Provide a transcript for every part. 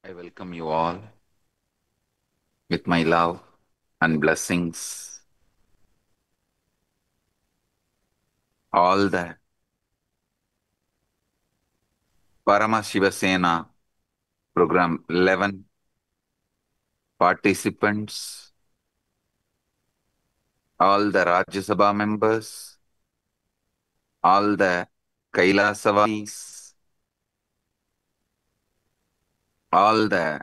I welcome you all with my love and blessings. All the Parama Shivasena program 11 participants, all the Rajya Sabha members, all the Kailasavasis, all the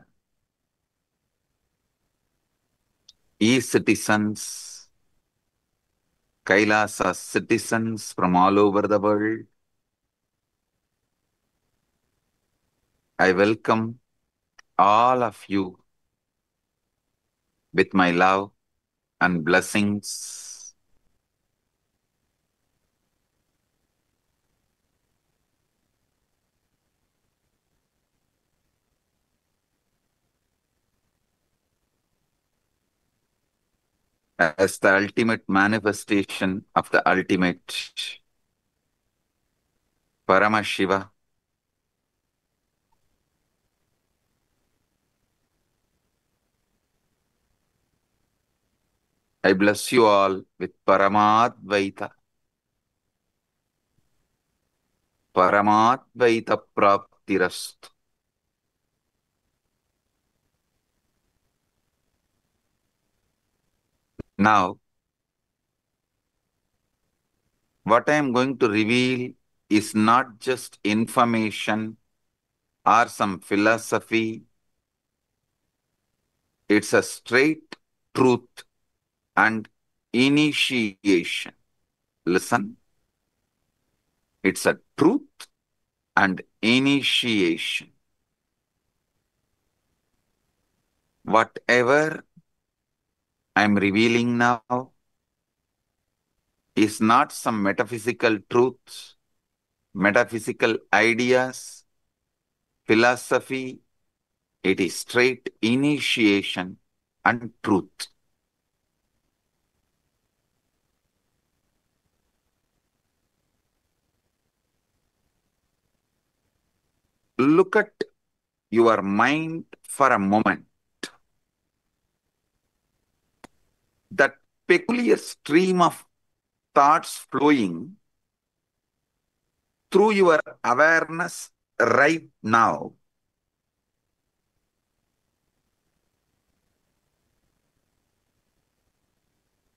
e-citizens, Kailasa citizens from all over the world. I welcome all of you with my love and blessings. As the ultimate manifestation of the ultimate Paramashiva, I bless you all with Paramadvaita. Paramadvaita Praptirastu. Now, what I am going to reveal is not just information or some philosophy. It's a straight truth and initiation. Listen, it's a truth and initiation. Whatever I'm revealing now is not some metaphysical truths, metaphysical ideas, philosophy. It is straight initiation and truth. Look at your mind for a moment. That peculiar stream of thoughts flowing through your awareness right now.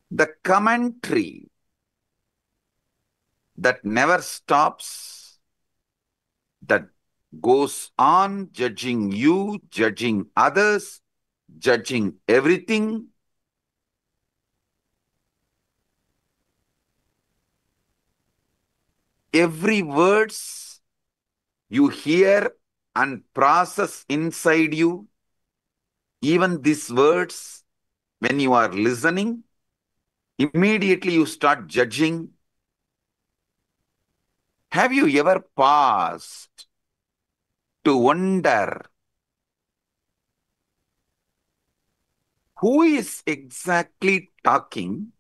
The commentary that never stops, that goes on judging you, judging others, judging everything. Every words you hear and process inside you, even these words, when you are listening, immediately you start judging. Have you ever paused to wonder who is exactly talking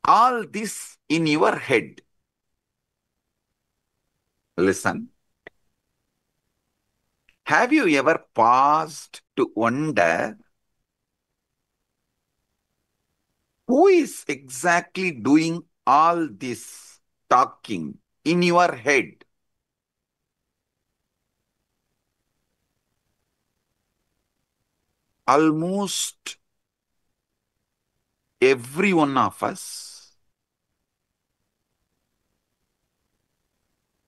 all this in your head? Listen. Have you ever paused to wonder who is exactly doing all this talking in your head? Almost every one of us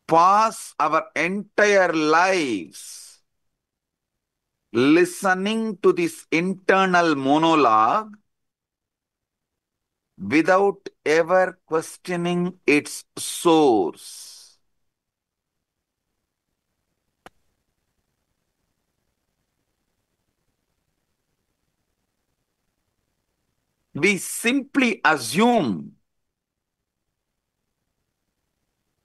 pass our entire lives listening to this internal monologue without ever questioning its source. We simply assume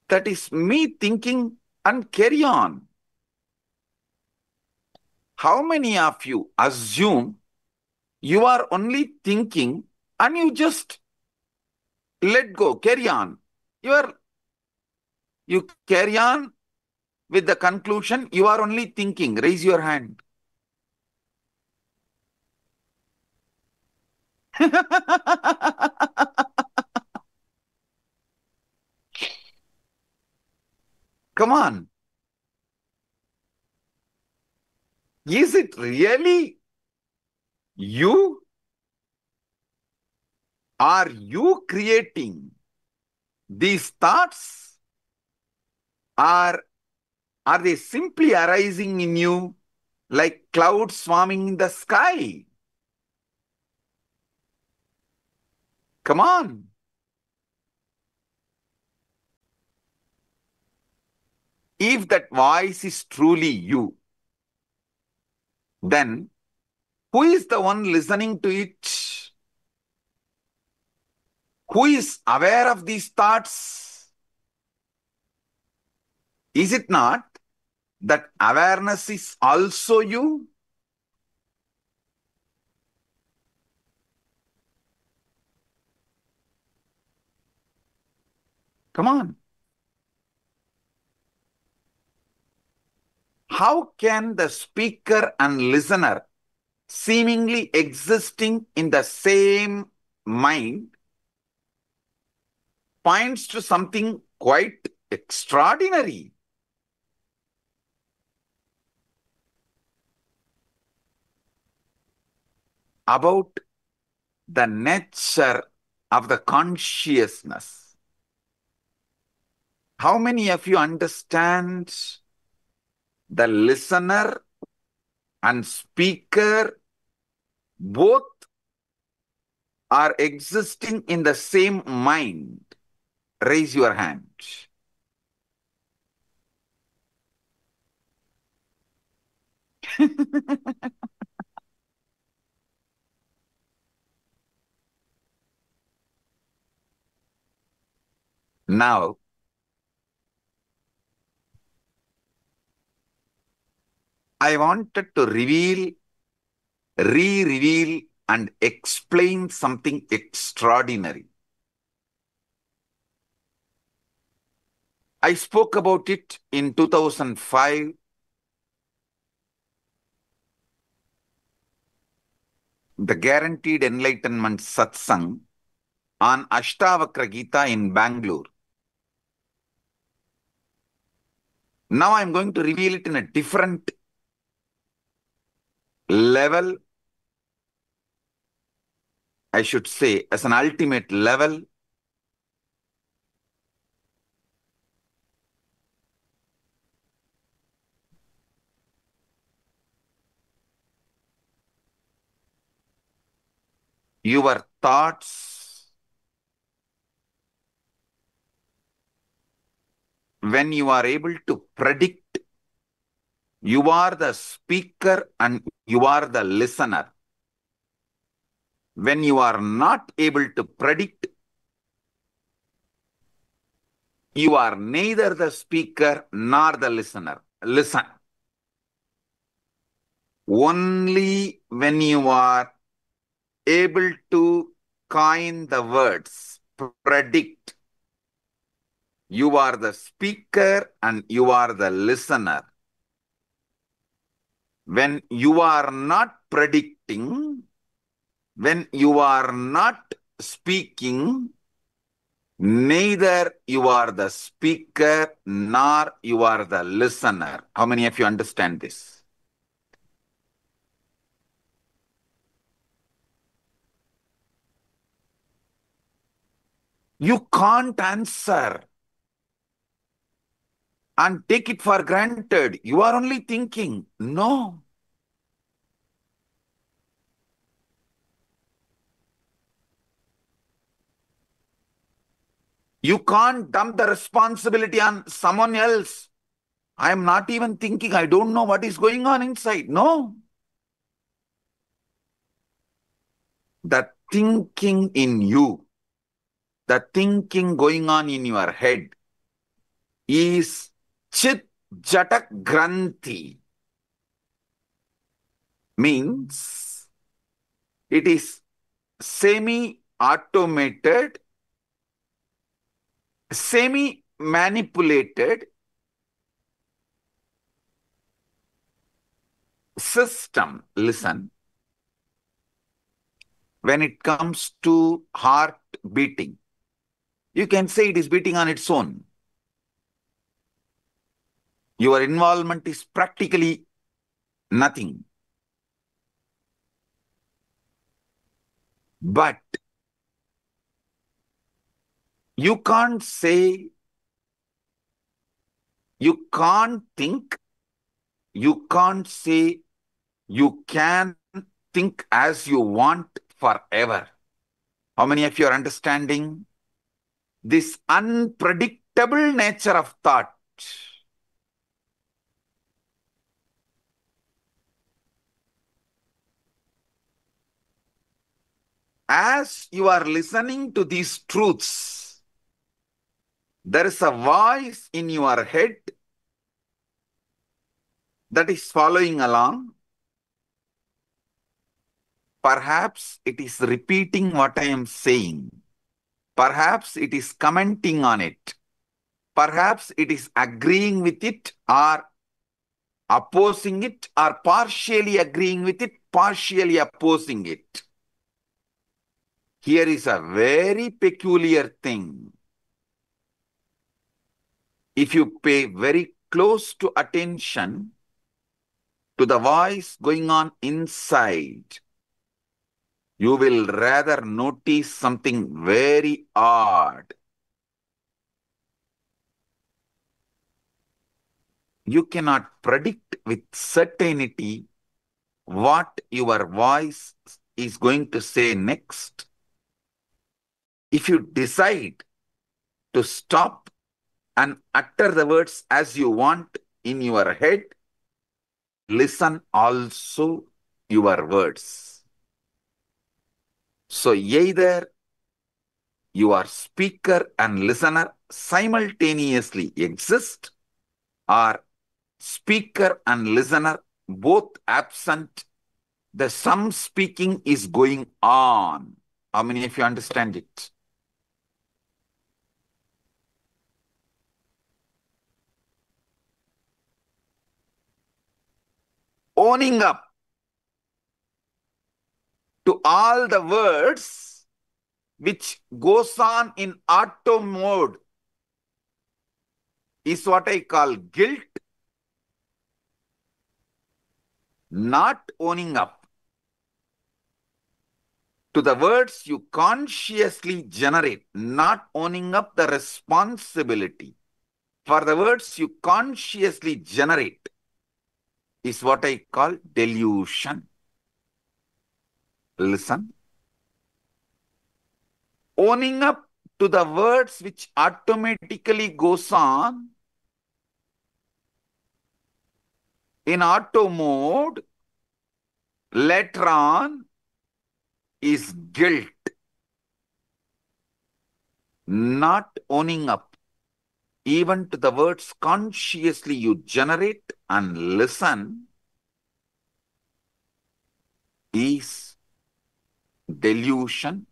that is me thinking and carry on. How many of you assume you are only thinking and you just let go, carry on? You carry on with the conclusion you are only thinking? Raise your hand. Come on. Is it really you? Are you creating these thoughts? Or are they simply arising in you like clouds swarming in the sky? Come on. If that voice is truly you, then who is the one listening to it? Who is aware of these thoughts? Is it not that awareness is also you? Come on. How can the speaker and listener seemingly existing in the same mind points to something quite extraordinary? About the nature of the consciousness. How many of you understand the listener and speaker both are existing in the same mind? Raise your hand. Now, I wanted to re-reveal and explain something extraordinary. I spoke about it in 2005. The Guaranteed Enlightenment Satsang on Ashtavakra Gita in Bangalore. Now I'm going to reveal it in a different level, I should say, as an ultimate level. Your thoughts, when you are able to predict, you are the speaker and you are the listener. When you are not able to predict, you are neither the speaker nor the listener. Listen. Only when you are able to coin the words predict, you are the speaker and you are the listener. When you are not predicting, when you are not speaking, neither you are the speaker nor you are the listener. How many of you understand this? You can't answer and take it for granted. You are only thinking. No. You can't dump the responsibility on someone else. I am not even thinking. I don't know what is going on inside. No. The thinking in you, the thinking going on in your head is Chit Jatak Granthi. Means it is semi-automated, semi-manipulated, system, listen, when it comes to heart beating, you can say it is beating on its own. Your involvement is practically nothing. But you can't say, you can't think, you can't say, you can think as you want forever. How many of you are understanding this unpredictable nature of thought? As you are listening to these truths, there is a voice in your head that is following along. Perhaps it is repeating what I am saying. Perhaps it is commenting on it. Perhaps it is agreeing with it or opposing it, or partially agreeing with it, partially opposing it. Here is a very peculiar thing. If you pay very close to attention to the voice going on inside, you will rather notice something very odd. You cannot predict with certainty what your voice is going to say next. If you decide to stop and utter the words as you want in your head, listen also your words. So either your speaker and listener simultaneously exist, or speaker and listener both absent, the some speaking is going on. How many of you understand it? Owning up to all the words which goes on in auto mode is what I call guilt. Not owning up to the words you consciously generate, not owning up the responsibility for the words you consciously generate, is what I call delusion. Listen. Owning up to the words which automatically goes on in auto mode later on is guilt. Not owning up even to the words consciously you generate and listen is delusion,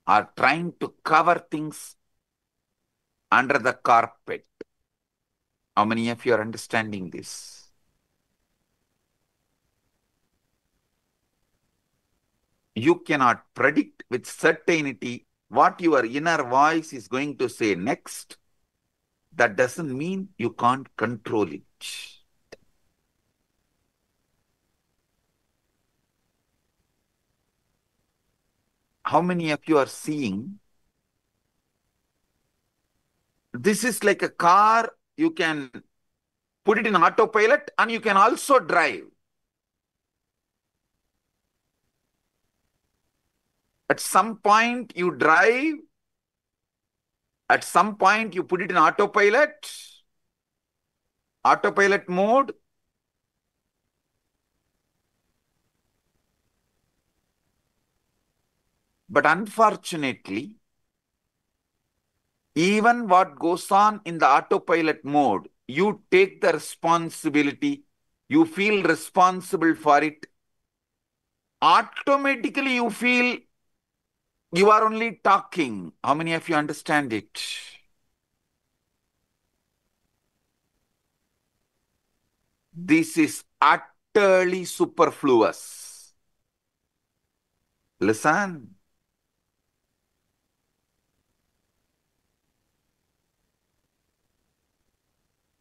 or trying to cover things under the carpet. How many of you are understanding this? You cannot predict with certainty what your inner voice is going to say next. That doesn't mean you can't control it. How many of you are seeing? This is like a car. You can put it in autopilot and you can also drive. At some point you drive. At some point you put it in autopilot mode. But unfortunately, even what goes on in the autopilot mode, you take the responsibility, you feel responsible for it. Automatically you feel you are only talking. How many of you understand it? This is utter utterly superfluous. Listen.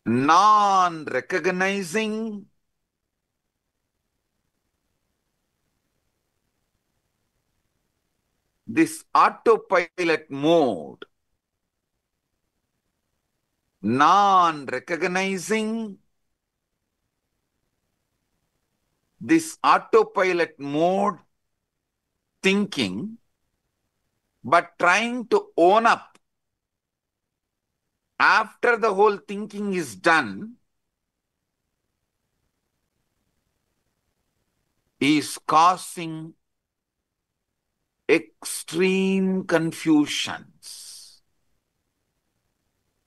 Non-recognizing this autopilot mode, non-recognizing this autopilot mode thinking, but trying to own up after the whole thinking is done, is causing extreme confusions.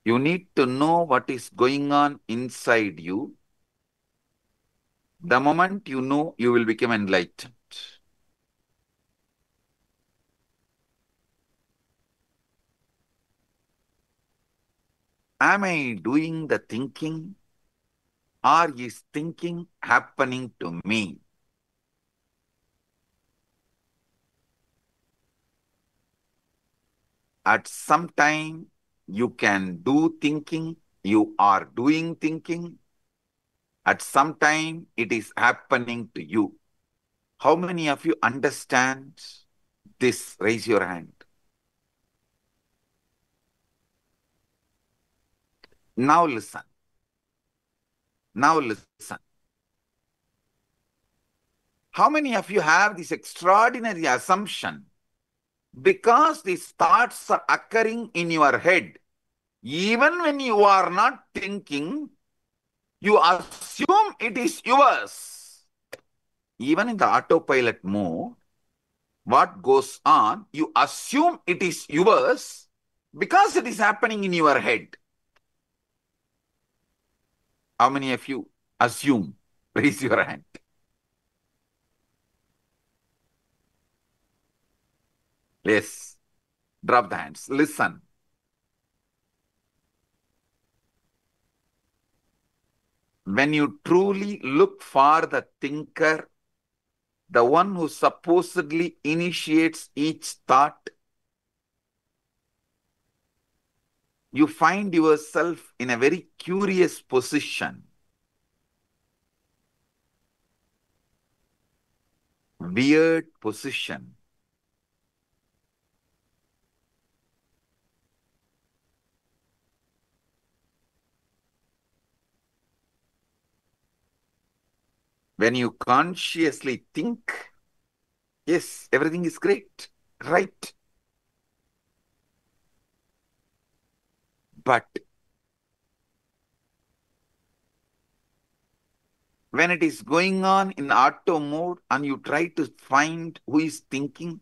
You need to know what is going on inside you. The moment you know, you will become enlightened. Am I doing the thinking, or is thinking happening to me? At some time, you can do thinking, you are doing thinking. At some time, it is happening to you. How many of you understand this? Raise your hand. Now listen. Now listen. How many of you have this extraordinary assumption? Because these thoughts are occurring in your head, even when you are not thinking, you assume it is yours. Even in the autopilot mode, what goes on, you assume it is yours because it is happening in your head. How many of you assume? Raise your hand. Yes. Drop the hands. Listen. When you truly look for the thinker, the one who supposedly initiates each thought, you find yourself in a very curious position. Weird position. When you consciously think, yes, everything is great, right? But when it is going on in auto mode and you try to find who is thinking,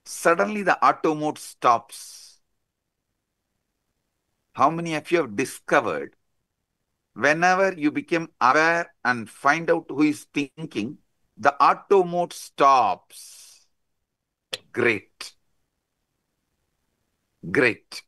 suddenly the auto mode stops. How many of you have discovered whenever you become aware and find out who is thinking, the auto mode stops? Great. Great.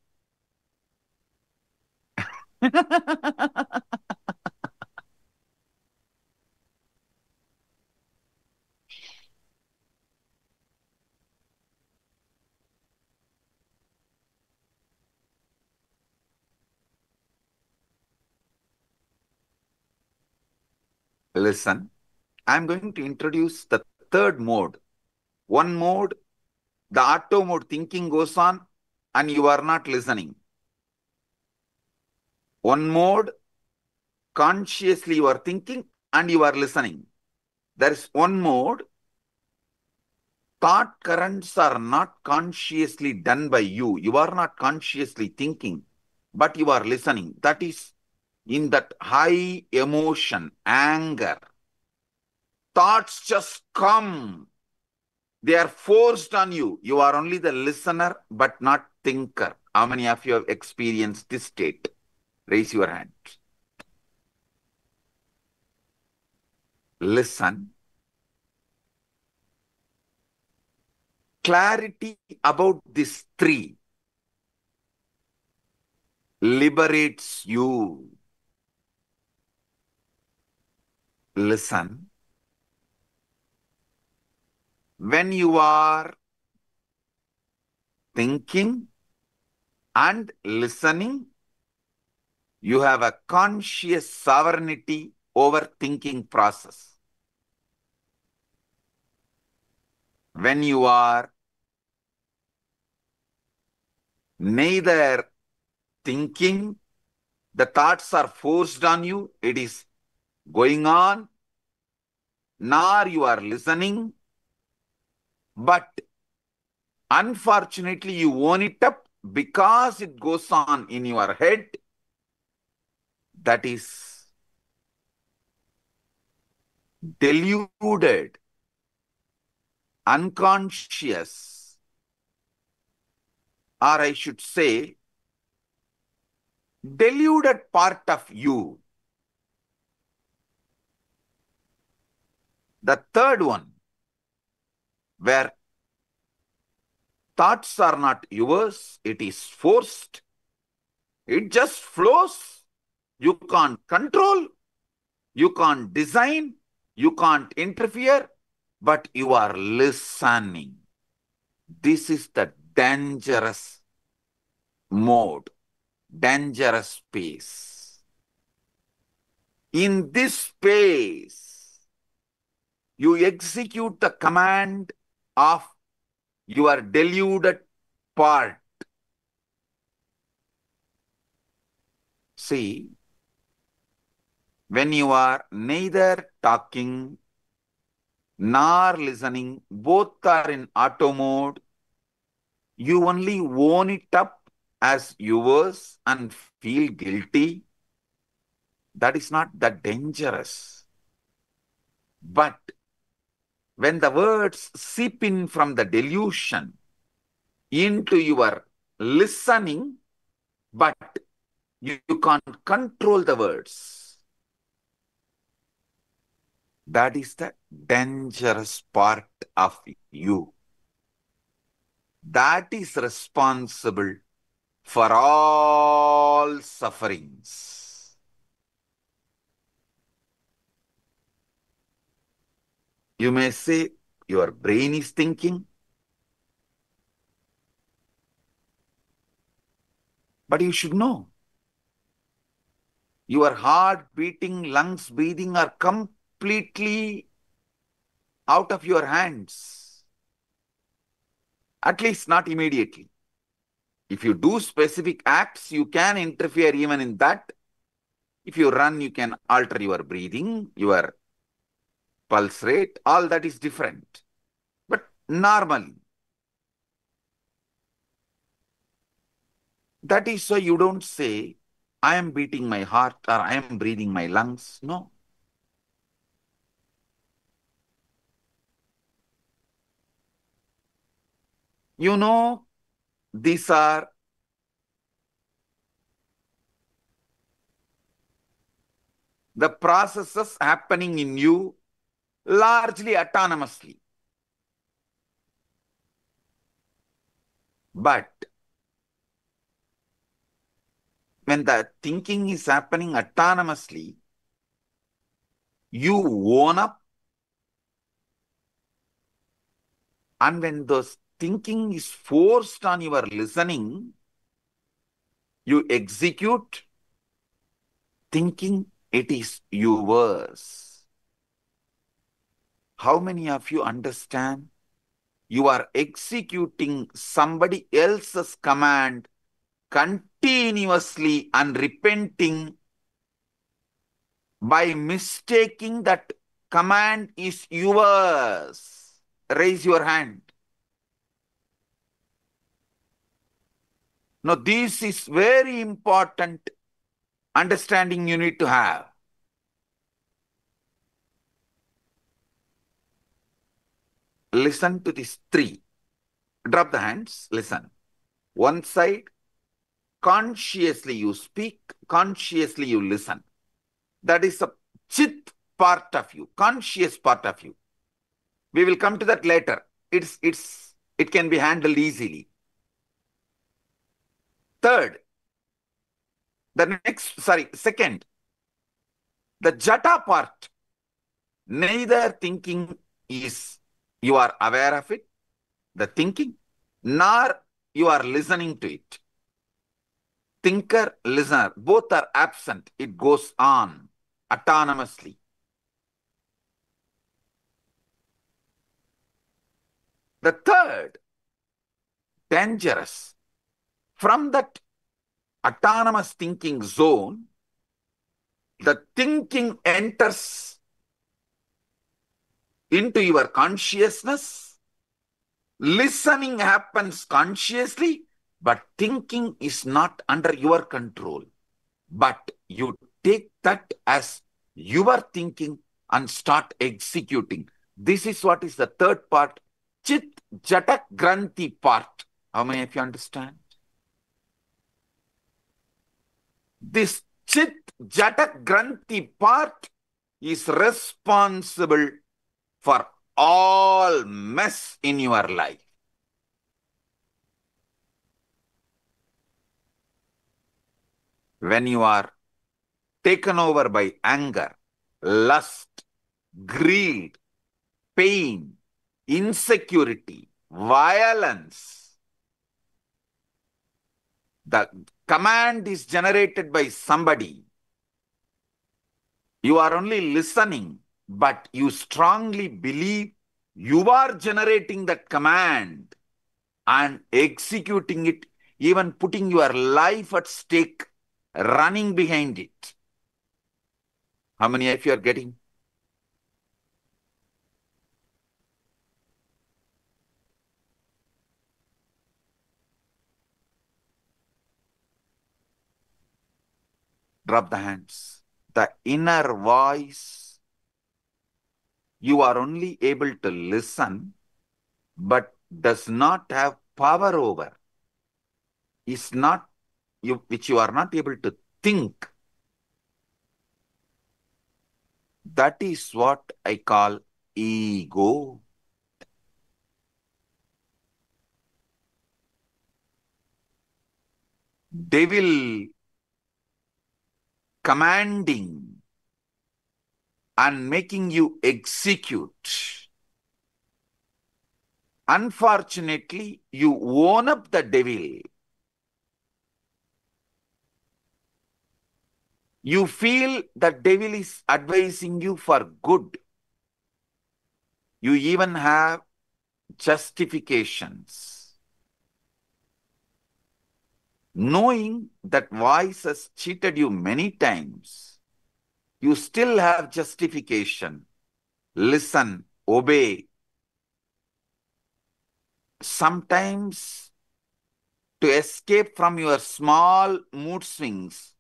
Listen, I'm going to introduce the third mode. One mode, the auto mode thinking goes on and you are not listening. One mode, consciously you are thinking and you are listening. There is one mode, thought currents are not consciously done by you. You are not consciously thinking, but you are listening. That is in that high emotion, anger. Thoughts just come. They are forced on you. You are only the listener, but not thinker. How many of you have experienced this state? Raise your hand. Listen. Clarity about these three liberates you. Listen. when you are thinking and listening, you have a conscious sovereignty over thinking process. When you are neither thinking, the thoughts are forced on you, it is going on, nor you are listening, but unfortunately you own it up because it goes on in your head, that is deluded, unconscious, or I should say, deluded part of you. The third one, where thoughts are not yours, it is forced, it just flows, you can't control, you can't design, you can't interfere, but you are listening. This is the dangerous mode, dangerous space. In this space, you execute the command of your deluded part. See, when you are neither talking nor listening, both are in auto mode, you only own it up as yours and feel guilty. That is not that dangerous. But when the words seep in from the delusion into your listening, but you can't control the words, that is the dangerous part of you. That is responsible for all sufferings. You may say your brain is thinking, but you should know your heart beating, lungs breathing are completely out of your hands. At least not immediately. If you do specific acts, you can interfere even in that. If you run, you can alter your breathing, your pulse rate, all that is different. But normally, that is why you don't say, I am beating my heart or I am breathing my lungs. No. You know, these are the processes happening in you largely autonomously. But when the thinking is happening autonomously, you own up, and when those thinking is forced on your listening, you execute thinking it is yours. How many of you understand? You are executing somebody else's command continuously and repenting by mistaking that command is yours. Raise your hand. Now, this is very important understanding you need to have. Listen to these three. Drop the hands. Listen. One side, consciously you speak, consciously you listen. That is a chit part of you, conscious part of you. We will come to that later. It can be handled easily. Second, the jata part. Neither thinking is you are aware of it, the thinking, nor you are listening to it. Thinker, listener, both are absent. It goes on autonomously. The third, dangerous. From that autonomous thinking zone, the thinking enters into your consciousness. Listening happens consciously, but thinking is not under your control. But you take that as your thinking and start executing. This is what is the third part, Chit Jata Granthi part. How many of you understand? This Chit Jata Granthi part is responsible for all mess in your life. When you are taken over by anger, lust, greed, pain, insecurity, violence, the command is generated by somebody. You are only listening, but you strongly believe you are generating that command and executing it, even putting your life at stake, running behind it. How many of you are getting? Drop the hands. The inner voice, you are only able to listen, but does not have power over, is not you, which you are not able to think. That is what I call ego. Devil commanding and making you execute. Unfortunately, you own up the devil. You feel the devil is advising you for good. You even have justifications. Knowing that voice has cheated you many times, you still have justification. Listen, obey. Sometimes, to escape from your small mood swings,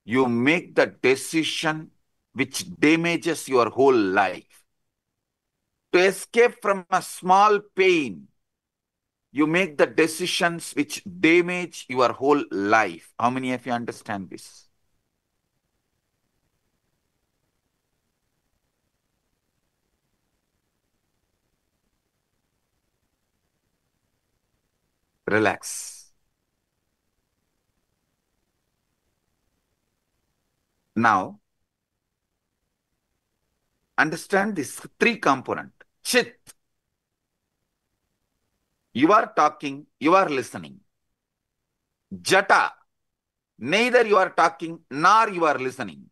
you make the decision which damages your whole life. To escape from a small pain, you make the decisions which damage your whole life. How many of you understand this? Relax. Now, understand this three component. Chit. You are talking, you are listening. Jata. Neither you are talking nor you are listening.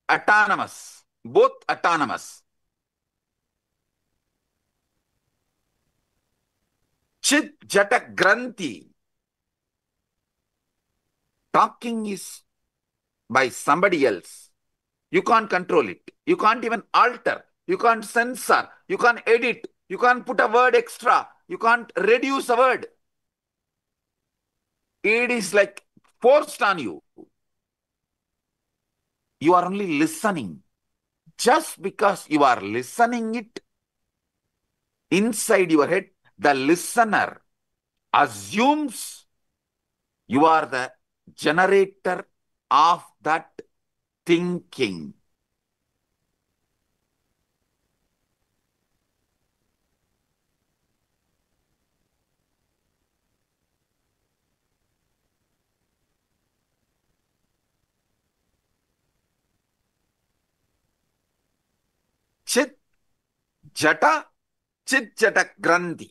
Autonomous. Both autonomous. Chit Jata Granthi. Talking is by somebody else. You can't control it. You can't even alter. You can't censor. You can't edit. You can't put a word extra. You can't reduce a word. It is like forced on you. You are only listening. Just because you are listening it inside your head, the listener assumes you are the generator of that thinking. Chit, Jata, chit-chata granthi.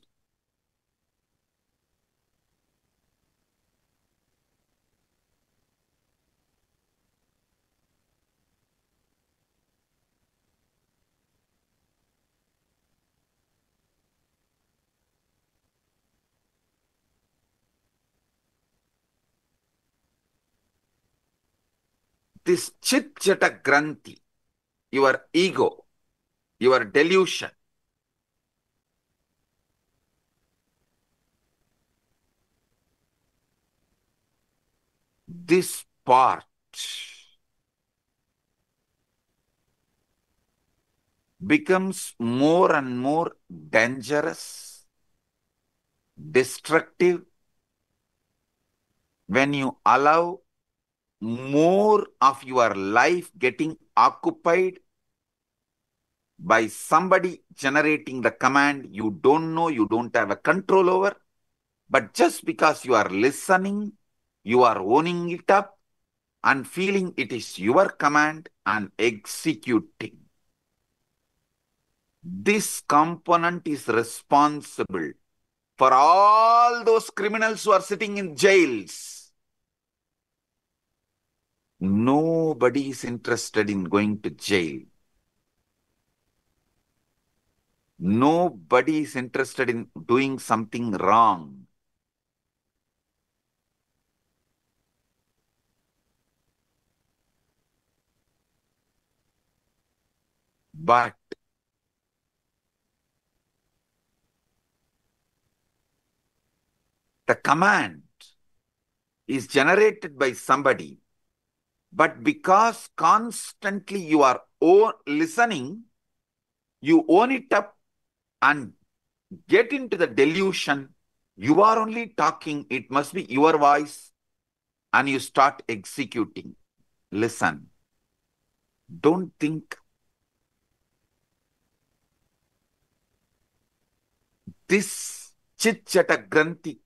This chit-chata granthi, your ego, your delusion, this part becomes more and more dangerous, destructive, when you allow more of your life getting occupied by somebody generating the command you don't know, you don't have a control over, but just because you are listening, you are owning it up and feeling it is your command and executing. This component is responsible for all those criminals who are sitting in jails. Nobody is interested in going to jail. Nobody is interested in doing something wrong. But the command is generated by somebody, but because constantly you are listening, you own it up and get into the delusion. You are only talking, it must be your voice, and you start executing. Listen. Don't think. This chit-chata granthi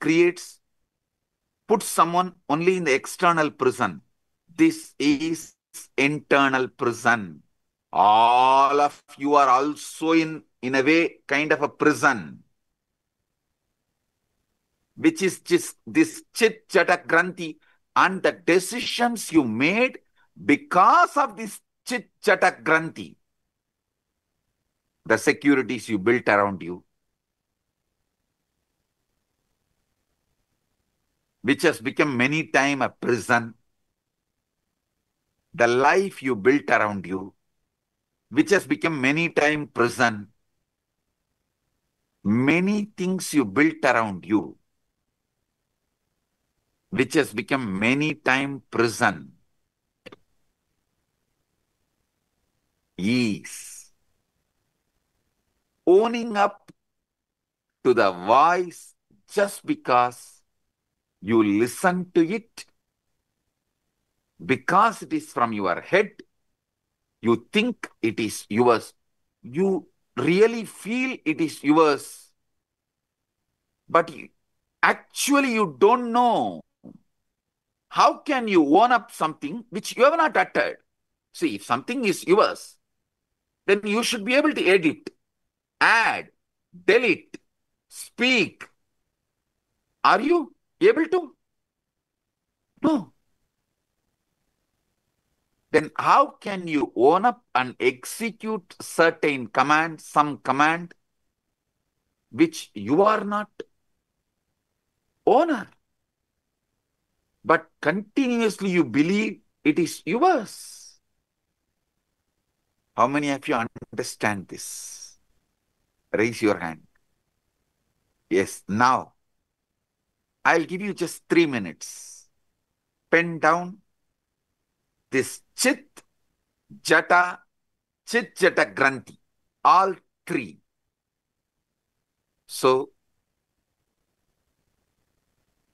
puts someone only in the external prison. This is internal prison. All of you are also in a way, kind of a prison, which is just this chit-chata granthi, and the decisions you made because of this chit-chata granthi, the securities you built around you, which has become many times a prison, the life you built around you, which has become many times prison, many things you built around you, which has become many times prison, is owning up to the voice just because you listen to it, because it is from your head, you think it is yours, you really feel it is yours, but actually you don't know. How can you own up something which you have not uttered? See, if something is yours, then you should be able to edit, add, delete, speak. Are you able to? No. Then how can you own up and execute certain command, some command, which you are not owner, but continuously you believe it is yours? How many of you understand this? Raise your hand. Yes, now I'll give you just 3 minutes. Pen down this chit-jata granthi, all three. So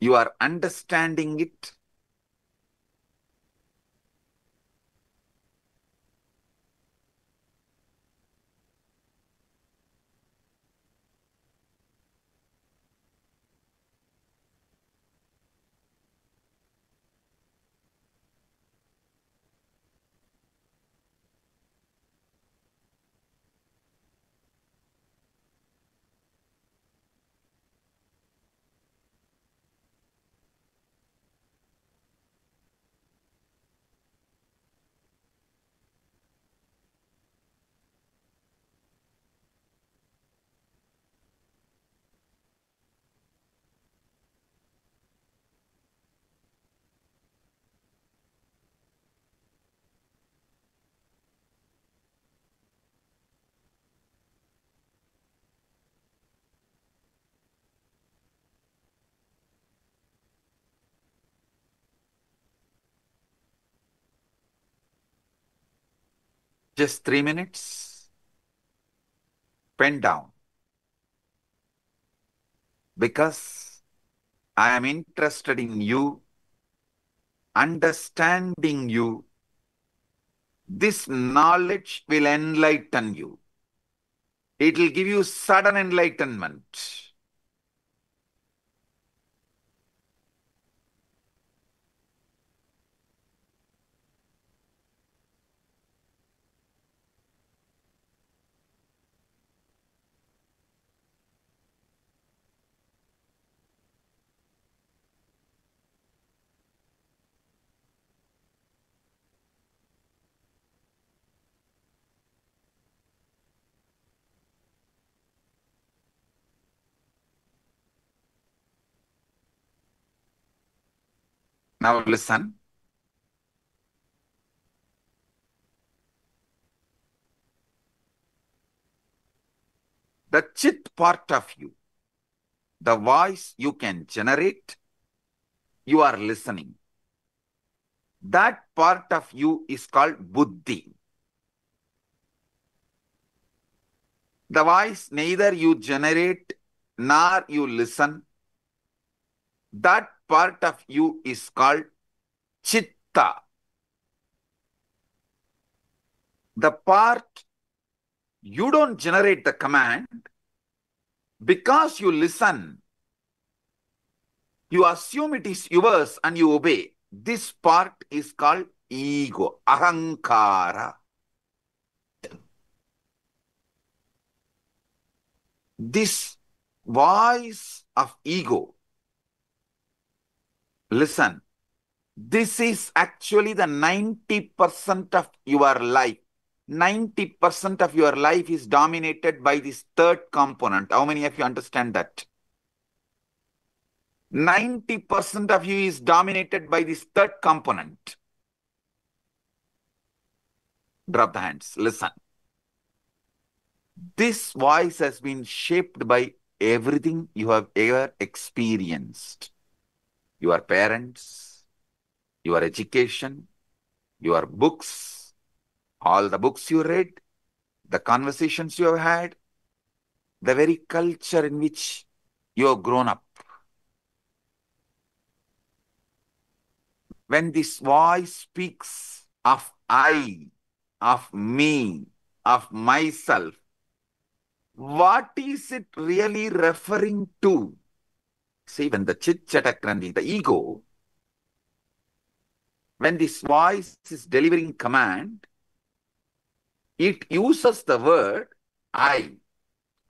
you are understanding it. Just 3 minutes. Pen down. Because I am interested in you, understanding you. This knowledge will enlighten you. It will give you sudden enlightenment. Now listen. The chit part of you, the voice you can generate, you are listening. That part of you is called buddhi. The voice neither you generate nor you listen. That part of you is called chitta. The part you don't generate the command, because you listen, you assume it is yours and you obey. This part is called ego, ahankara. This voice of ego, listen, this is actually the 90% of your life. 90% of your life is dominated by this third component. How many of you understand that? 90% of you is dominated by this third component. Drop the hands. Listen. This voice has been shaped by everything you have ever experienced. Your parents, your education, your books, all the books you read, the conversations you have had, the very culture in which you have grown up. When this voice speaks of I, of me, of myself, what is it really referring to? See, when the chit-chatakrandi, the ego, when this voice is delivering command, it uses the word I,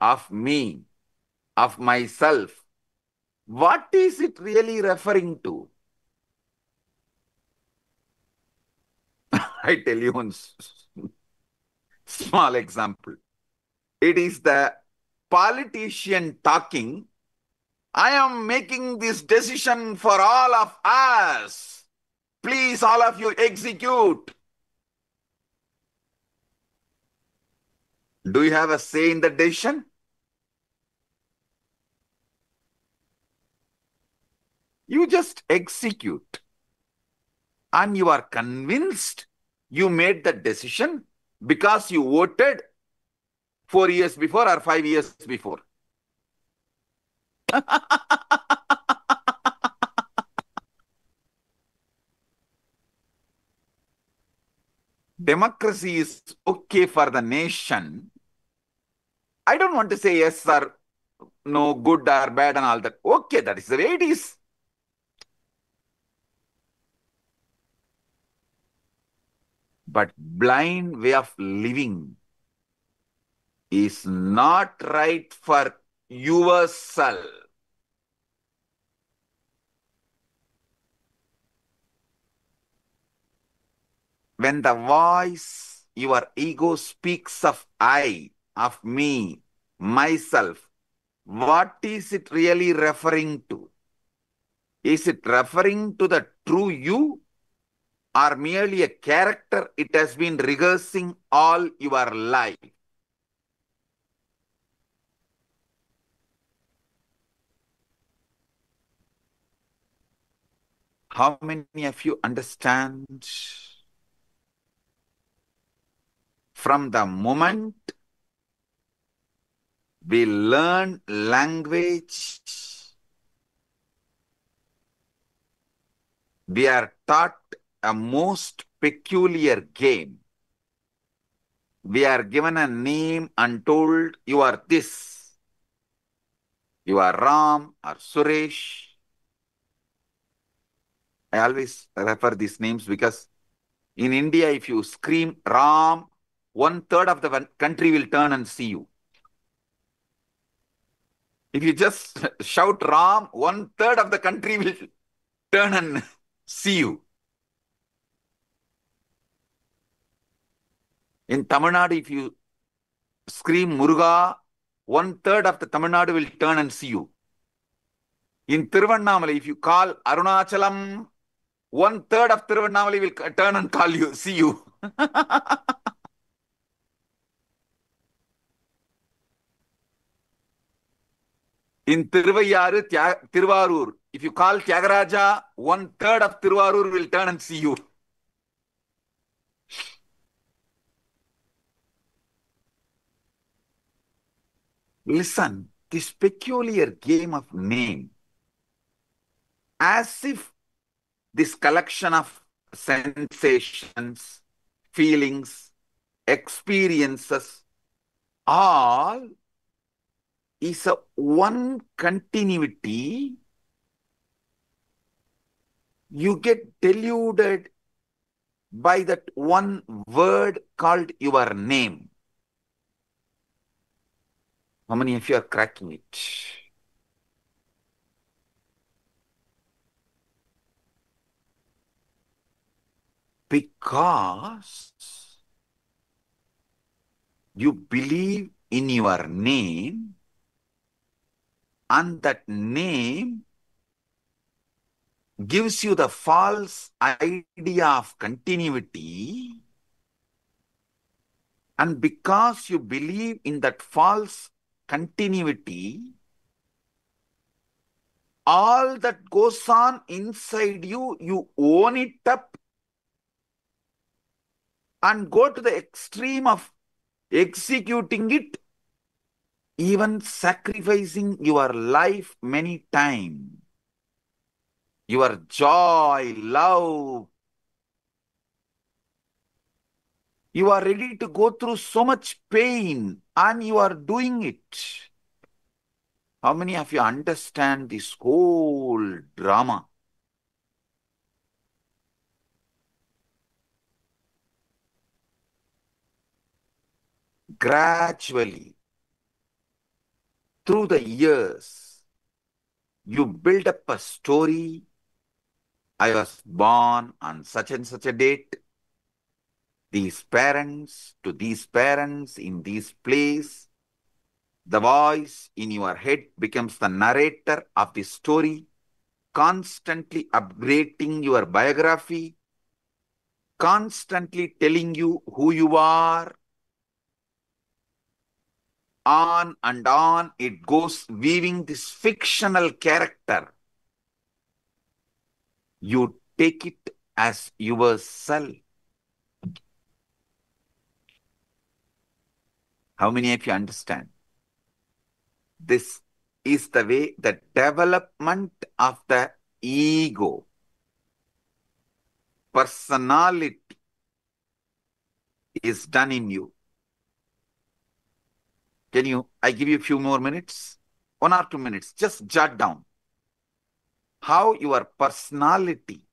of me, of myself. What is it really referring to? I tell you one small example. It is the politician talking, I am making this decision for all of us. Please, all of you, execute. Do you have a say in the decision? You just execute. And you are convinced you made the decision because you voted 4 years before or 5 years before. Democracy is okay for the nation. I don't want to say yes or no, good or bad and all that. Okay, that is the way it is. But blind way of living is not right for yourself. When the voice, your ego speaks of I, of me, myself, what is it really referring to? Is it referring to the true you or merely a character it has been rehearsing all your life? How many of you understand from the moment we learn language, we are taught a most peculiar game. We are given a name and told, you are this. You are Ram or Suresh. I always refer these names because in India, if you scream Ram, 1/3 of the country will turn and see you. If you just shout Ram, 1/3 of the country will turn and see you. In Tamil Nadu, if you scream Muruga, 1/3 of the Tamil Nadu will turn and see you. In Tiruvannamalai, if you call Arunachalam, 1/3 of Tiruvannamalai will turn and call you, see you. In Tiruvarur, if you call Tyagaraja, 1/3 of Tiruvarur will turn and see you. Listen, this peculiar game of name, as if this collection of sensations, feelings, experiences, all is a one continuity. You get deluded by that one word called your name. How many of you are cracking it? Because you believe in your name, and that name gives you the false idea of continuity, and because you believe in that false continuity, all that goes on inside you, you own it up and go to the extreme of executing it, even sacrificing your life many times. Your joy, love. You are ready to go through so much pain and you are doing it. How many of you understand this whole drama? Gradually, through the years, you build up a story. I was born on such and such a date. These parents to these parents in this place. The voice in your head becomes the narrator of the story, constantly upgrading your biography, constantly telling you who you are. On and on it goes, weaving this fictional character. You take it as yourself. How many of you understand? This is the way the development of the ego, personality is done in you. I give you a few more minutes, 1 or 2 minutes, just jot down how your personality,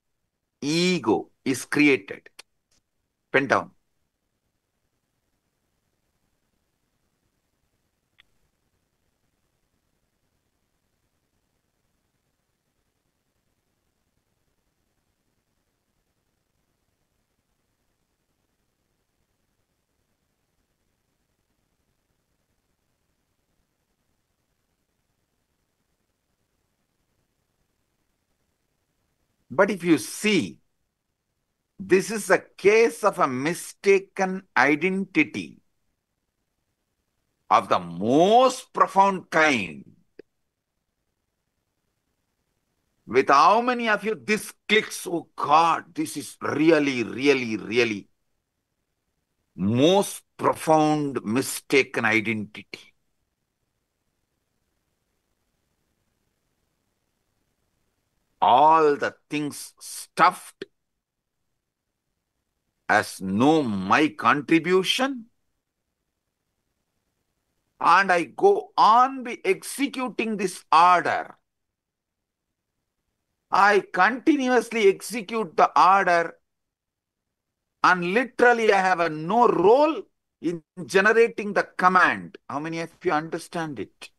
ego is created. Pen down. But if you see, this is a case of a mistaken identity of the most profound kind. With how many of you this clicks? Oh God, this is really, really, really most profound mistaken identity. All the things stuffed as no my contribution, and I go on be executing this order. I continuously execute the order, and literally I have no role in generating the command. How many of you understand it?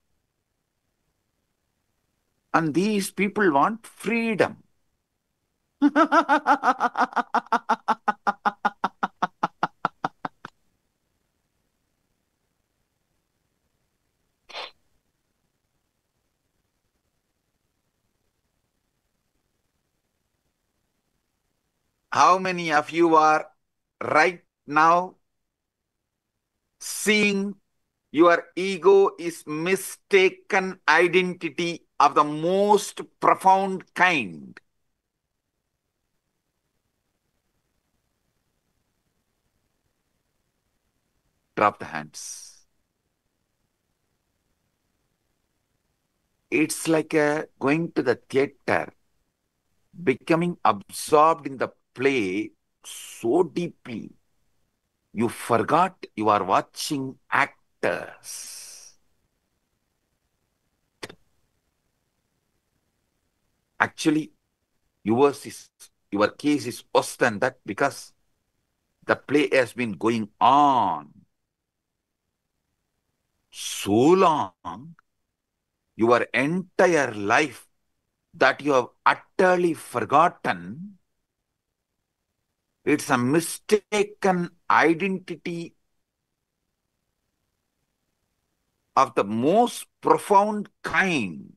And these people want freedom. How many of you are right now seeing your ego is mistaken identity of the most profound kind? Drop the hands. It's like going to the theater, becoming absorbed in the play so deeply, you forgot you are watching actors. Actually, your case is worse than that, because the play has been going on so long, your entire life, that you have utterly forgotten. It's a mistaken identity of the most profound kind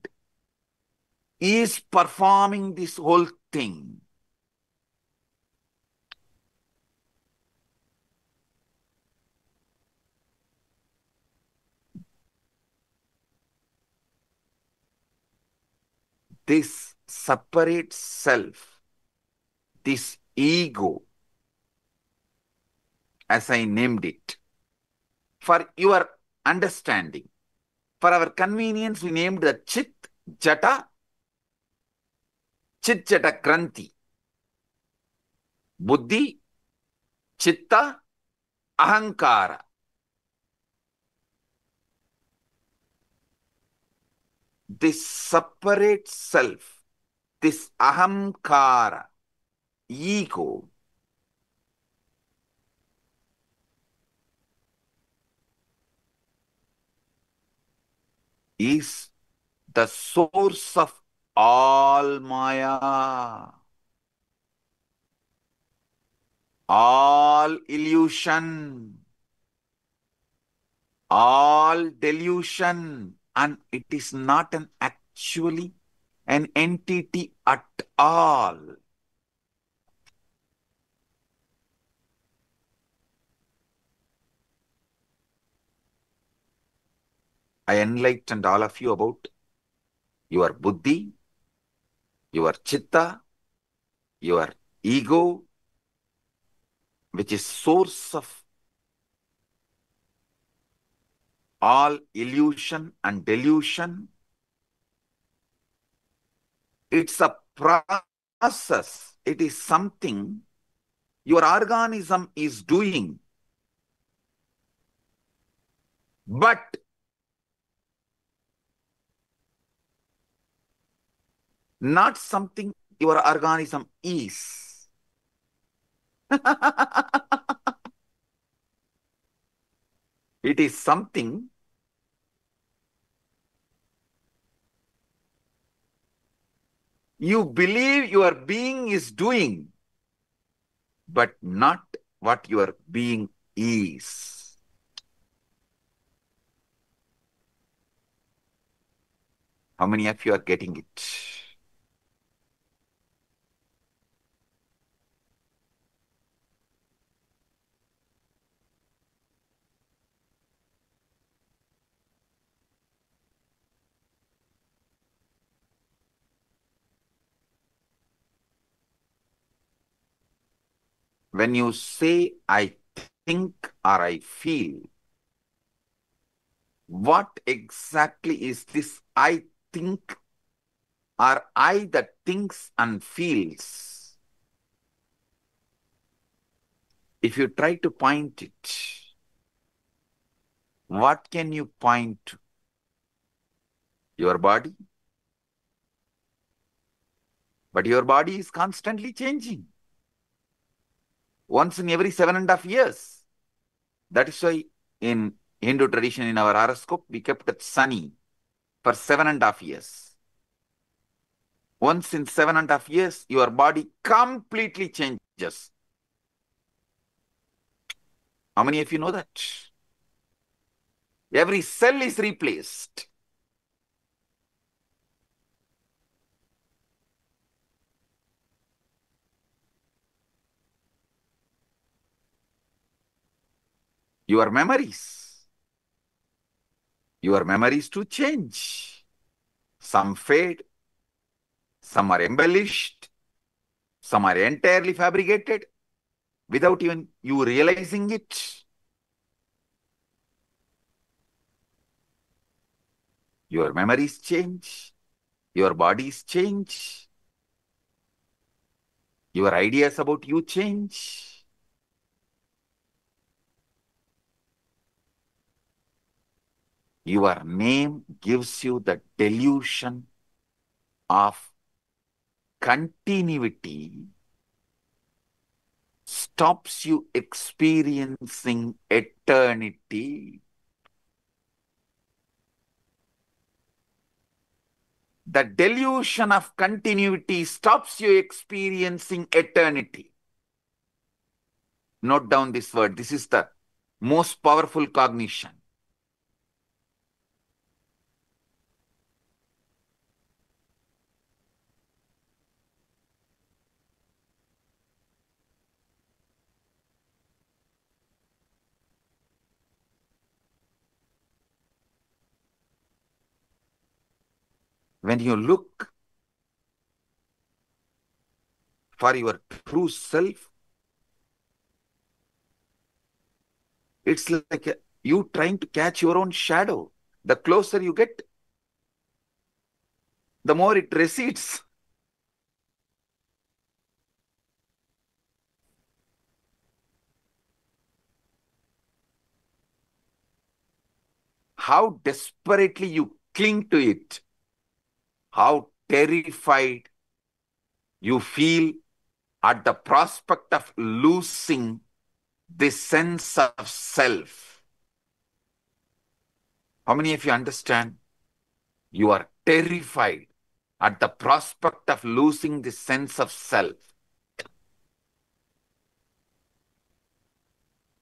is performing this whole thing. This separate self, this ego, as I named it, for your understanding, for our convenience, we named the Chit Jata Granthi. Buddhi, Chitta, Ahankara. This separate self, this Ahamkara, ego, is the source of all Maya, all illusion, all delusion, and it is not actually an entity at all. I enlightened all of you about your buddhi, your chitta, your ego, which is source of all illusion and delusion. It's a process. It is something your organism is doing. But not something your organism is. It is something you believe your being is doing, but not what your being is. How many of you are getting it? When you say, I think or I feel. What exactly is this I think or I that thinks and feels? If you try to point it, what can you point to? Your body? But your body is constantly changing. Once in every 7.5 years. That is why in Hindu tradition, in our horoscope, we kept it sunny for 7.5 years. Once in 7.5 years, your body completely changes. How many of you know that? Every cell is replaced. Your memories too change. Some fade, some are embellished, some are entirely fabricated without even you realizing it. Your memories change, your bodies change, your ideas about you change. Your name gives you the delusion of continuity, stops you experiencing eternity. The delusion of continuity stops you experiencing eternity. Note down this word. This is the most powerful cognition. When you look for your true self, it's like you trying to catch your own shadow. The closer you get, the more it recedes. How desperately you cling to it. How terrified you feel at the prospect of losing this sense of self. How many of you understand? You are terrified at the prospect of losing the sense of self.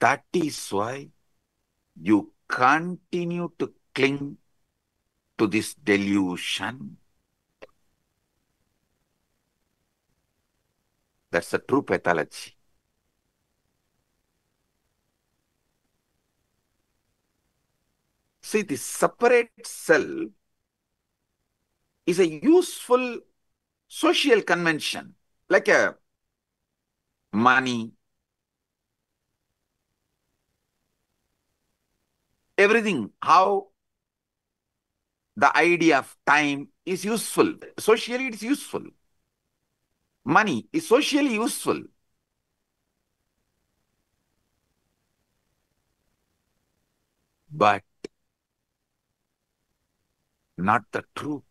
That is why you continue to cling to this delusion. That's the true pathology. See, the separate self is a useful social convention, like a money, everything, how the idea of time is useful. Socially, it is useful. Money is socially useful. But not the truth.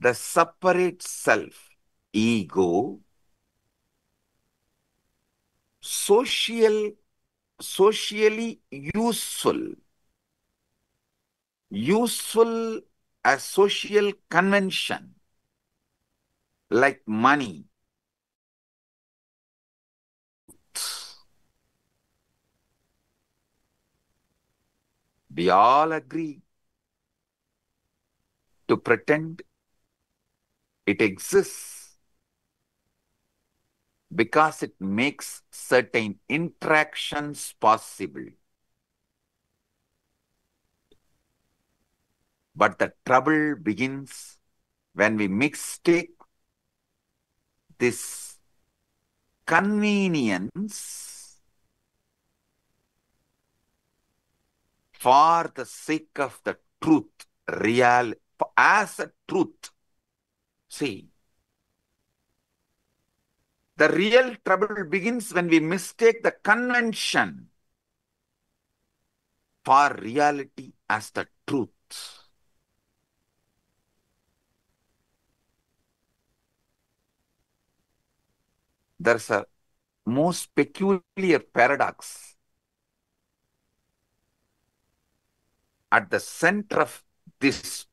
The separate self, ego, socially useful as social convention, like money. We all agree to pretend it exists because it makes certain interactions possible. But the trouble begins when we mistake this convenience for the sake of the truth, real, as a truth. See, the real trouble begins when we mistake the convention for reality as the truth. There's a most peculiar paradox at the center of this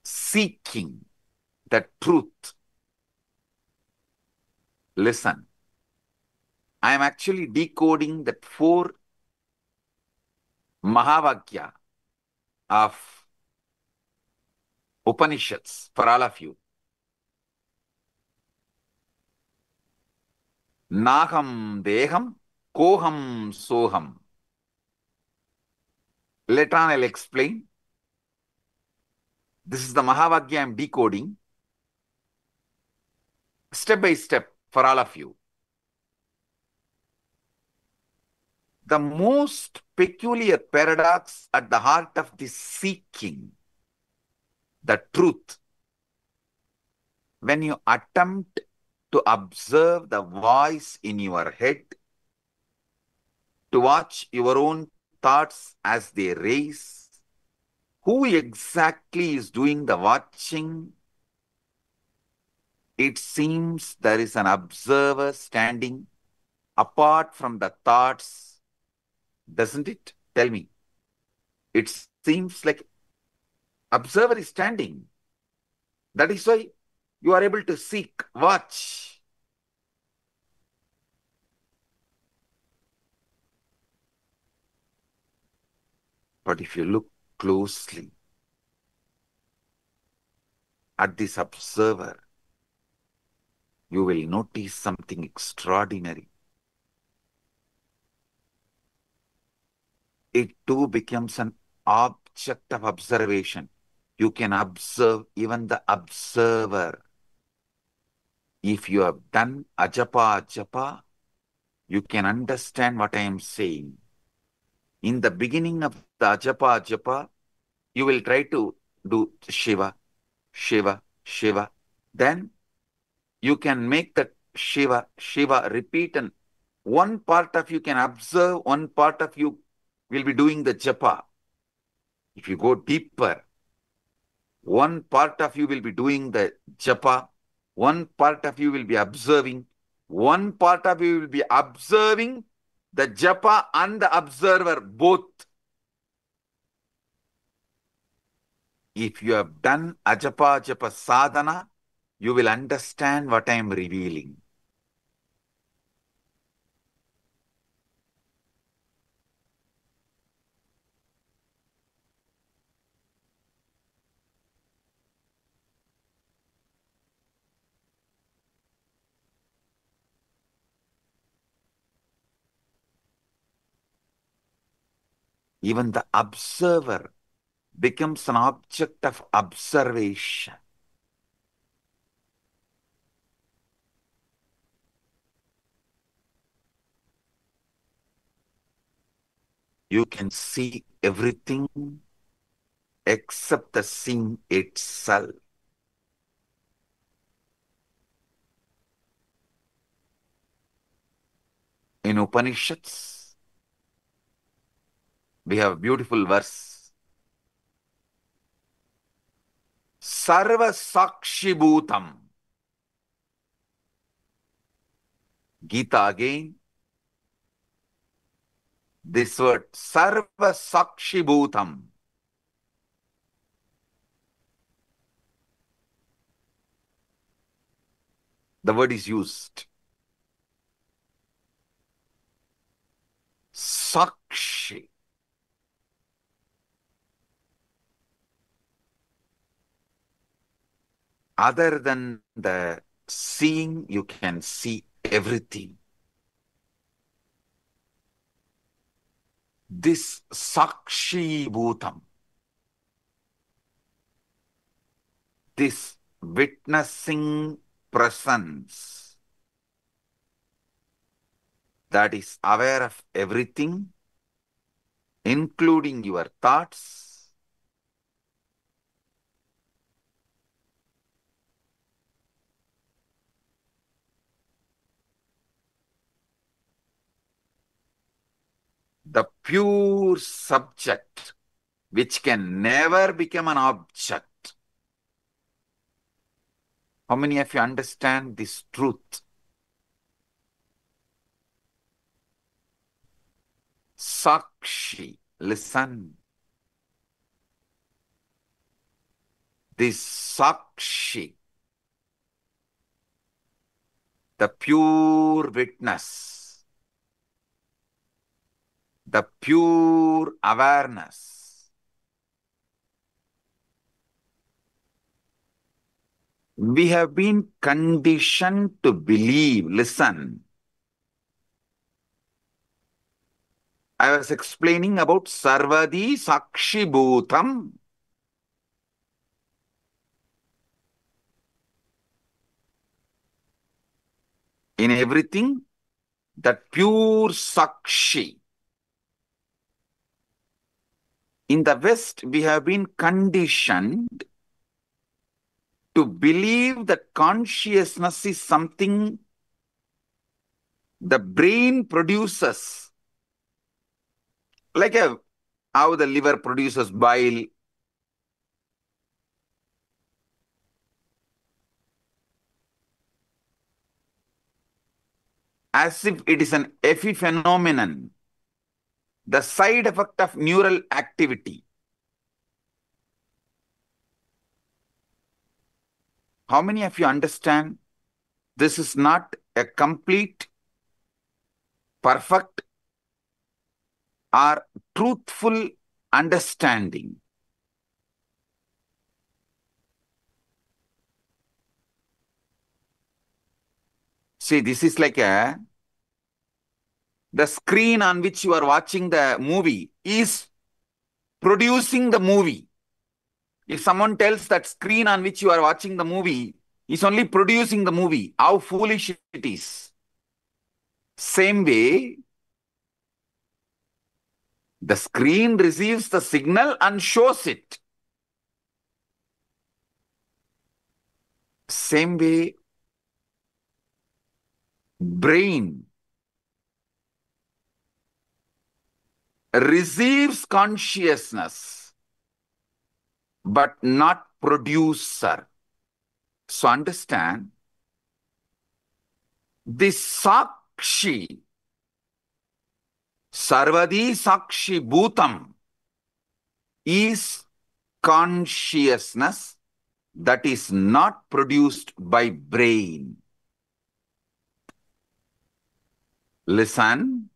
seeking the truth. Listen, I am actually decoding that 4 Mahavakya of Upanishads for all of you. Naham deham, koham soham. Later on I'll explain. This is the Mahavakya I am decoding step by step for all of you. The most peculiar paradox at the heart of this seeking the truth, when you attempt to observe the voice in your head, to watch your own thoughts as they raise, who exactly is doing the watching? It seems there is an observer standing apart from the thoughts, doesn't it? Tell me. It seems like observer is standing. That is why you are able to seek, watch. But if you look closely at this observer, you will notice something extraordinary. It too becomes an object of observation. You can observe even the observer. If you have done ajapa, you can understand what I am saying. In the beginning of the ajapa, you will try to do Shiva, Shiva, Shiva. Then you can make that Shiva, Shiva repeat, and one part of you can observe, one part of you will be doing the japa. If you go deeper, one part of you will be doing the japa, one part of you will be observing, one part of you will be observing the japa and the observer both. If you have done ajapa sadhana, you will understand what I am revealing. Even the observer becomes an object of observation. You can see everything except the scene itself. In Upanishads, we have a beautiful verse. Sarva Sakshi Bhutam. Gita again. This word, Sarva Sakshi Bhutam. The word is used. Sakshi. Other than the seeing, you can see everything. This Sakshi Bhutam, this witnessing presence that is aware of everything, including your thoughts, the pure subject which can never become an object. How many of you understand this truth? Sakshi, listen. This Sakshi, the pure witness, the pure awareness, we have been conditioned to believe. Listen. I was explaining about Sarvadi Sakshi Bhutam. In everything, that pure Sakshi. In the West, we have been conditioned to believe that consciousness is something the brain produces. Like how the liver produces bile. As if it is an epiphenomenon, the side effect of neural activity. How many of you understand this is not a complete, perfect, or truthful understanding? See, this is like the screen on which you are watching the movie is producing the movie. If someone tells that screen on which you are watching the movie is only producing the movie, how foolish it is. Same way, the screen receives the signal and shows it. Same way, brain receives consciousness, but not producer. So understand, this Sakshi, Sarvadi Sakshi Bhutam, is consciousness that is not produced by brain. Listen.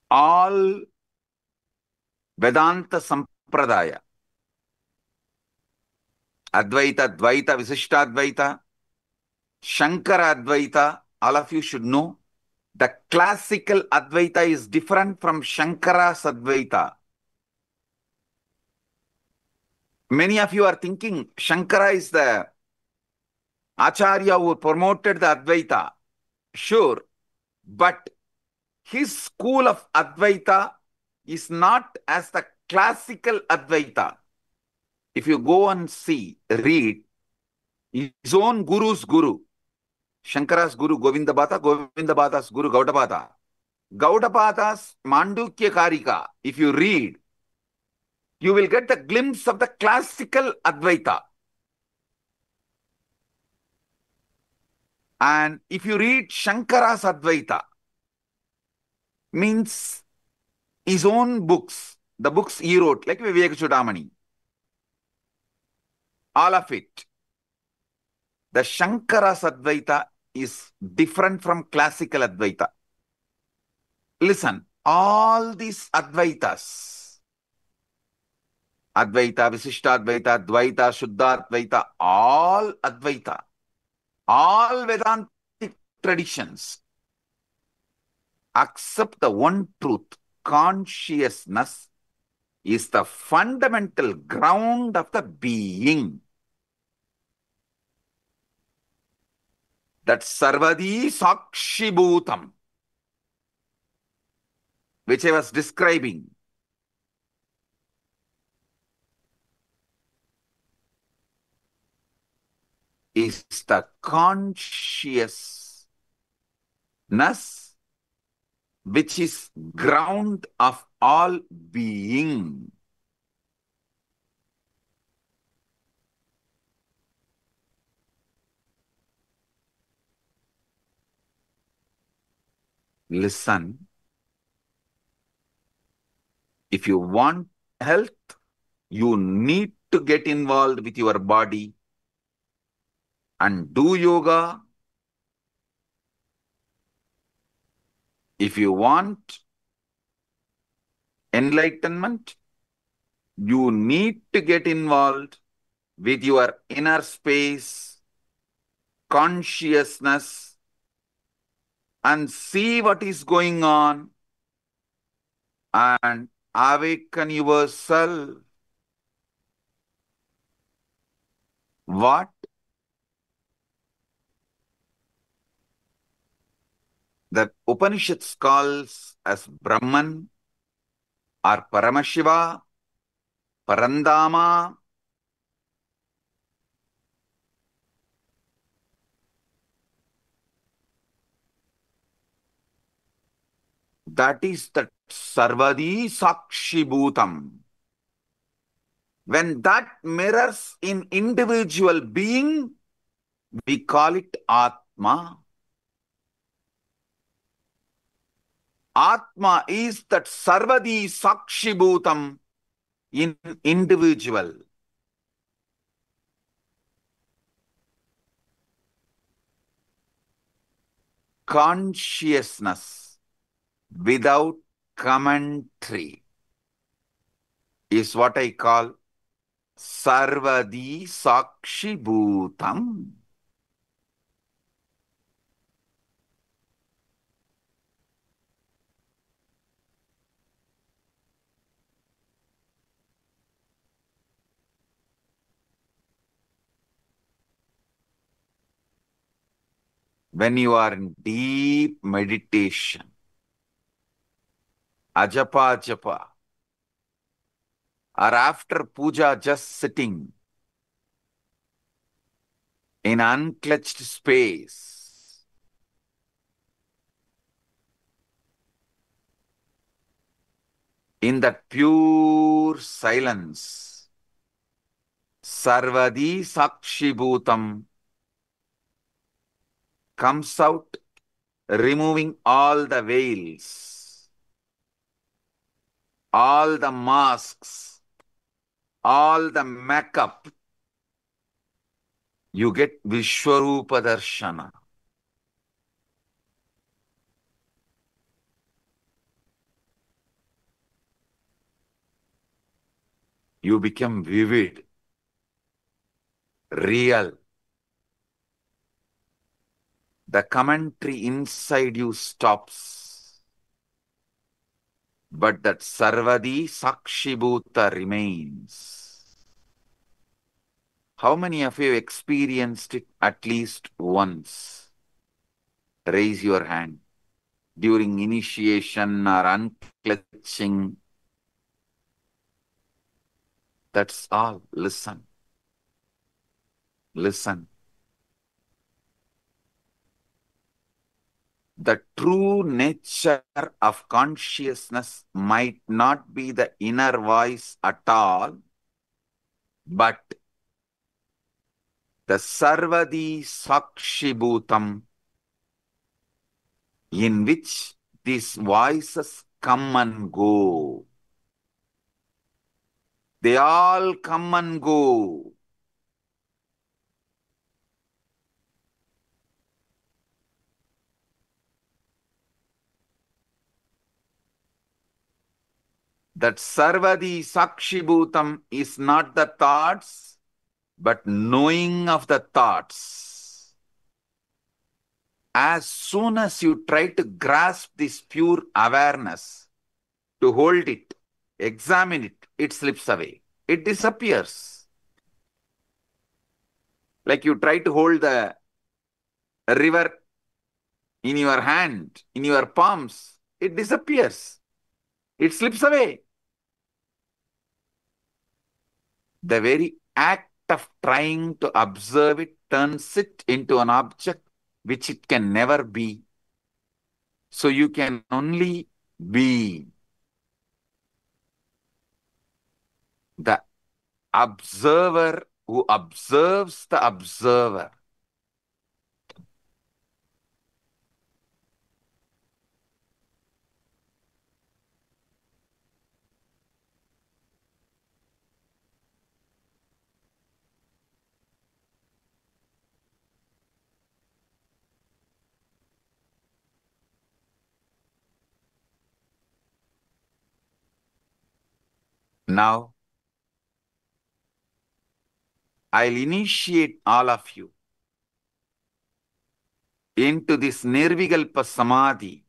All Vedanta Sampradaya, Advaita, Dvaita, Visishtadvaita, Shankara Advaita, all of you should know, the classical Advaita is different from Shankara's Advaita. Many of you are thinking Shankara is the Acharya who promoted the Advaita. Sure, but his school of Advaita is not as the classical Advaita. If you go and see, read, his own guru's guru, Shankara's guru Govindabhata, Govindabhata's guru Gaudabhata, Gaudabhata's Mandukya Karika, if you read, you will get the glimpse of the classical Advaita. And if you read Shankara's Advaita, means his own books, the books he wrote, like Vivek Chudamani, all of it, the Shankara's Advaita is different from classical Advaita. Listen, all these Advaitas Advaita, Visishtadvaita, Dvaita, Shuddhadvaita, all Advaita, all Vedantic traditions accept the one truth. Consciousness is the fundamental ground of the being. That Sarvadi Sakshi Bhutam, which I was describing, is the consciousness which is ground of all being. Listen, if you want health, you need to get involved with your body and do yoga. If you want enlightenment, you need to get involved with your inner space, consciousness, and see what is going on and awaken yourself. What? The Upanishads calls as Brahman or Paramashiva, Parandama. That is the Sarvadi Sakshi Bhutam. When that mirrors in individual being, we call it Atma. Atma is that Sarvadi Sakshi Bhutam in individual. Consciousness without commentary is what I call Sarvadi Sakshi Bhutam. When you are in deep meditation, ajapa japa, or after puja just sitting in unclutched space, in that pure silence, Sarvadi Sakshi Bhutam comes out, removing all the veils, all the masks, all the makeup. You get Vishwarupa Darshana. You become vivid, real. The commentary inside you stops. But that Sarvadi Sakshi Bhuta remains. How many of you experienced it at least once? Raise your hand. During initiation or unclutching. That's all. Listen. Listen. The true nature of consciousness might not be the inner voice at all, but the Sarvadi Sakshi Bhutam, in which these voices come and go. They all come and go. That sarvadi sakshibhutam is not the thoughts, but knowing of the thoughts. As soon as you try to grasp this pure awareness, to hold it, examine it, it slips away. It disappears. Like you try to hold the river in your hand, in your palms, it disappears. It slips away. The very act of trying to observe it turns it into an object which it can never be. So you can only be the observer who observes the observer. Now, I'll initiate all of you into this nirvikalpa samadhi,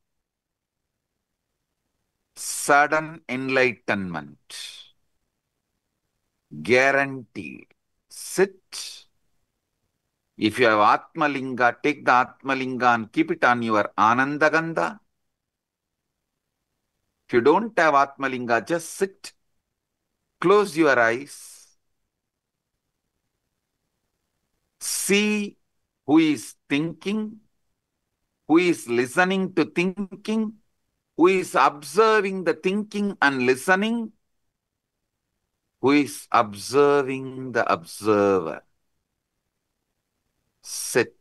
sudden enlightenment, guaranteed. Sit. If you have Atmalinga, take the Atmalinga and keep it on your Anandagandha. If you don't have Atmalinga, just sit. Close your eyes. See who is thinking, who is listening to thinking, who is observing the thinking and listening, who is observing the observer. Sit.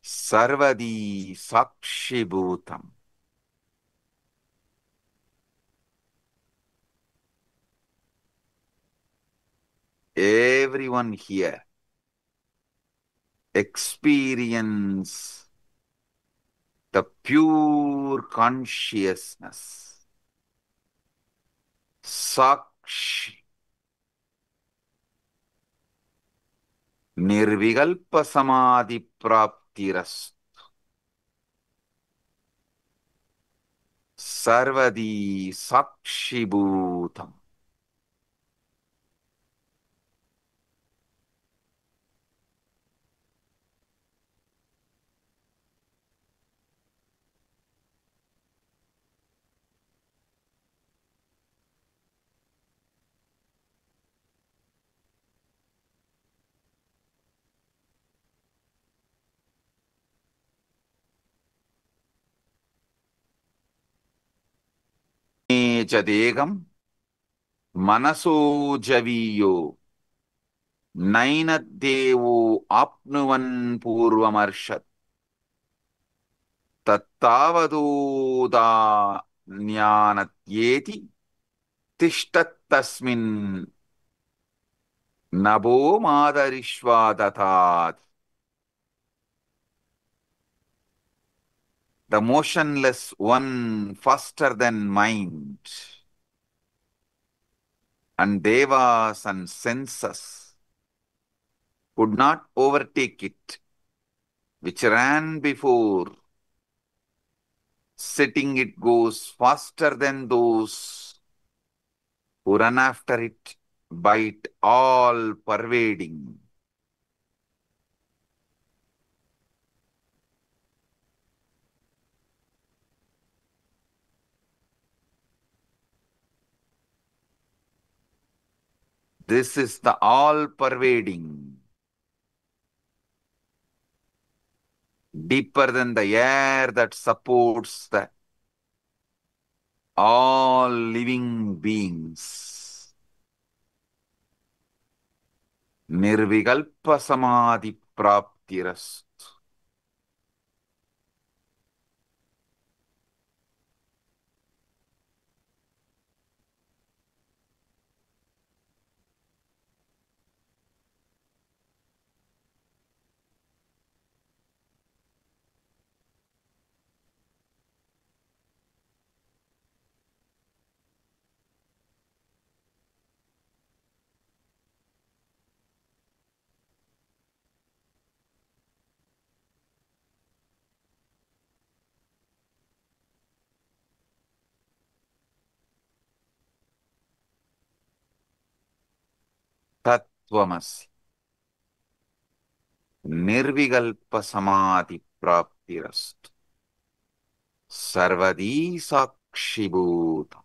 Sarvadi sakshibhutam. Everyone here experience the pure consciousness. Sakshi. Nirvikalpa samadhi praptirastu. Sarvadi sakshibhutam. Chadegam manaso javiyo nainaddevo apnuvan purvamarshat tattavadoda jnanatyeti tishtattasmin nabo madarishvadatat. The motionless one faster than mind, and devas and senses could not overtake it, which ran before. Sitting it goes faster than those who run after it by it all pervading. This is the all-pervading, deeper than the air that supports the all living beings. Nirvikalpa samadhi praptirastu. Tvamasi. Nirvikalpa samadhi praptirastu. Sarvadi sakshibhutam.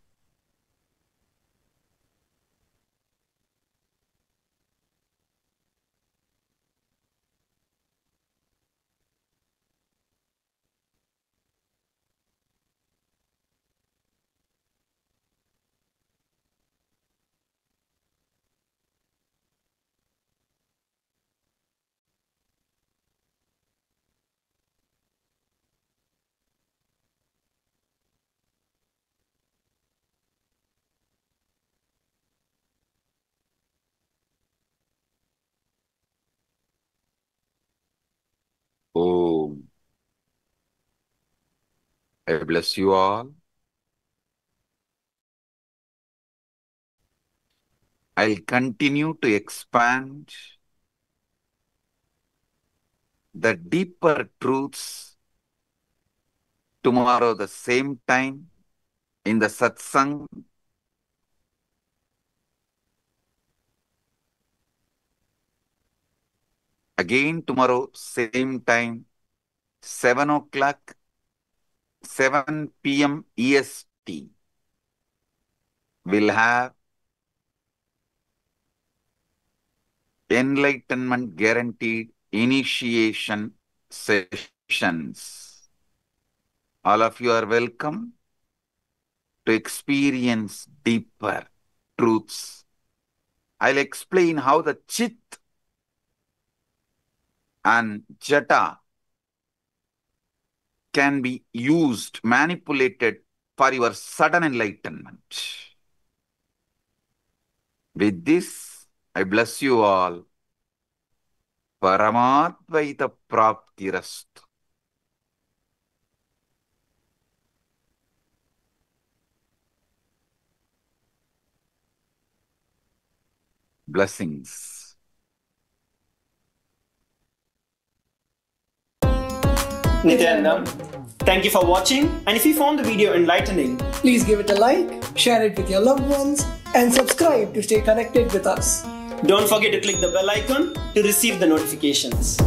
Om. I bless you all. I'll continue to expand the deeper truths tomorrow the same time in the satsang. Again tomorrow same time, 7 o'clock, 7 p.m. EST. We'll have enlightenment guaranteed initiation sessions. All of you are welcome to experience deeper truths. I'll explain how the chit and jata can be used, manipulated for your sudden enlightenment. With this, I bless you all. Paramadvaita praptirastu. Blessings. Nithyananda, thank you for watching, and if you found the video enlightening, please give it a like, share it with your loved ones, and subscribe to stay connected with us. Don't forget to click the bell icon to receive the notifications.